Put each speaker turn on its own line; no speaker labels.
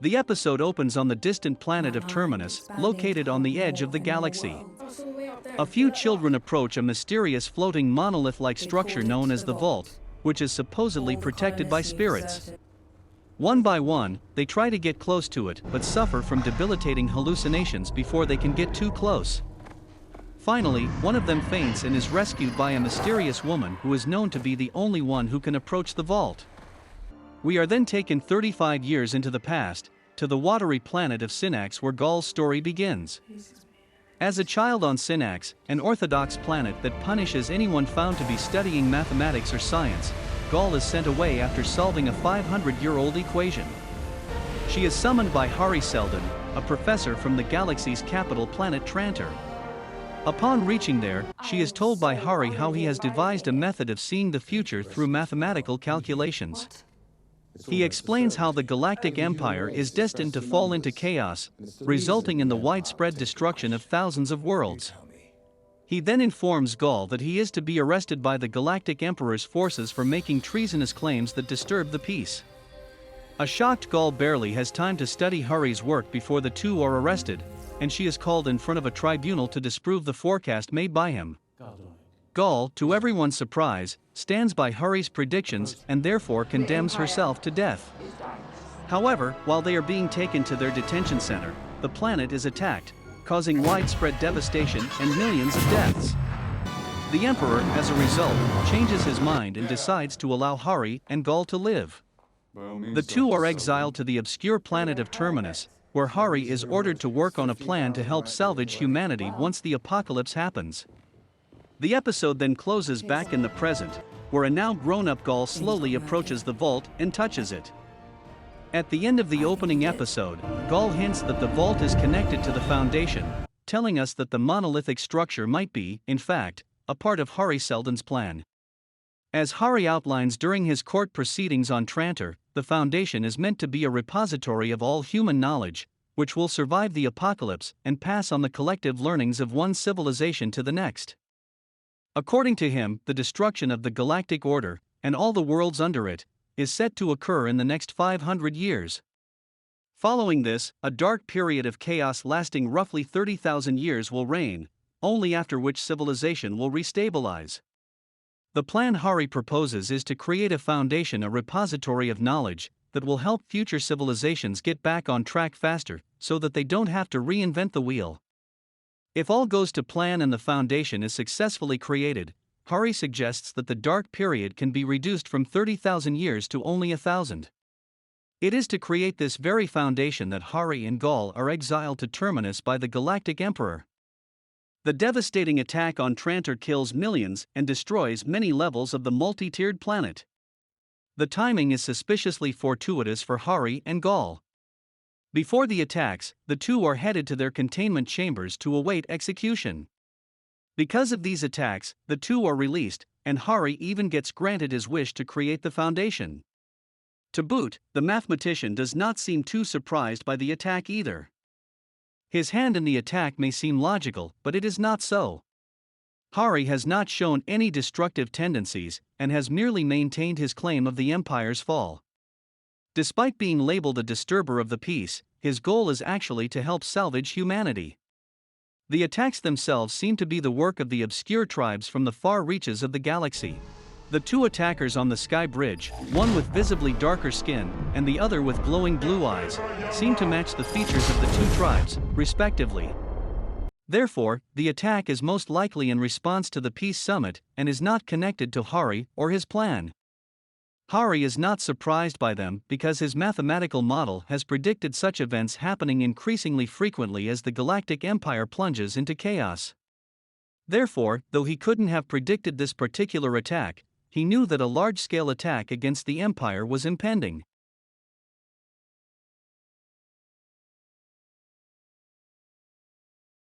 The episode opens on the distant planet of Terminus, located on the edge of the galaxy. A few children approach a mysterious floating monolith-like structure known as the Vault, which is supposedly protected by spirits. One by one, they try to get close to it but suffer from debilitating hallucinations before they can get too close. Finally, one of them faints and is rescued by a mysterious woman who is known to be the only one who can approach the vault. We are then taken 35 years into the past, to the watery planet of Synax where Gaul's story begins. As a child on Synax, an orthodox planet that punishes anyone found to be studying mathematics or science, Gaul is sent away after solving a 500-year-old equation. She is summoned by Harvey, a professor from the galaxy's capital planet Trantor. Upon reaching there, she is told by Harvey how he has devised a method of seeing the future through mathematical calculations. He explains how the Galactic Empire is destined to fall into chaos, resulting in the widespread destruction of thousands of worlds. He then informs Gaul that he is to be arrested by the Galactic Emperor's forces for making treasonous claims that disturb the peace. A shocked Gaul barely has time to study Harvey's work before the two are arrested, and she is called in front of a tribunal to disprove the forecast made by him. Gaul, to everyone's surprise, stands by Harvey's predictions and therefore condemns herself to death. However, while they are being taken to their detention center, the planet is attacked, causing widespread devastation and millions of deaths. The Emperor, as a result, changes his mind and decides to allow Harvey and Gaul to live. The two are exiled to the obscure planet of Terminus, where Harvey is ordered to work on a plan to help salvage humanity once the apocalypse happens. The episode then closes back in the present, where a now grown-up Gaul slowly approaches the vault and touches it. At the end of the opening episode, Gaul hints that the vault is connected to the Foundation, telling us that the monolithic structure might be, in fact, a part of Harvey Seldon's plan. As Harvey outlines during his court proceedings on Trantor, the Foundation is meant to be a repository of all human knowledge, which will survive the apocalypse and pass on the collective learnings of one civilization to the next. According to him, the destruction of the galactic order, and all the worlds under it, is set to occur in the next 500 years. Following this, a dark period of chaos lasting roughly 30,000 years will reign, only after which civilization will restabilize. The plan Harvey proposes is to create a foundation, a repository of knowledge, that will help future civilizations get back on track faster, so that they don't have to reinvent the wheel. If all goes to plan and the foundation is successfully created, Harvey suggests that the dark period can be reduced from 30,000 years to only 1,000. It is to create this very foundation that Harvey and Gaul are exiled to Terminus by the Galactic Emperor. The devastating attack on Trantor kills millions and destroys many levels of the multi-tiered planet. The timing is suspiciously fortuitous for Harvey and Gaul. Before the attacks, the two are headed to their containment chambers to await execution. Because of these attacks, the two are released, and Harvey even gets granted his wish to create the foundation. To boot, the mathematician does not seem too surprised by the attack either. His hand in the attack may seem logical, but it is not so. Harvey has not shown any destructive tendencies, and has merely maintained his claim of the Empire's fall. Despite being labeled a disturber of the peace, his goal is actually to help salvage humanity. The attacks themselves seem to be the work of the obscure tribes from the far reaches of the galaxy. The two attackers on the Sky Bridge, one with visibly darker skin and the other with glowing blue eyes, seem to match the features of the two tribes, respectively. Therefore, the attack is most likely in response to the Peace Summit and is not connected to Harvey or his plan. Harvey is not surprised by them because his mathematical model has predicted such events happening increasingly frequently as the Galactic Empire plunges into chaos. Therefore, though he couldn't have predicted this particular attack, he knew that a large-scale attack against the Empire was impending.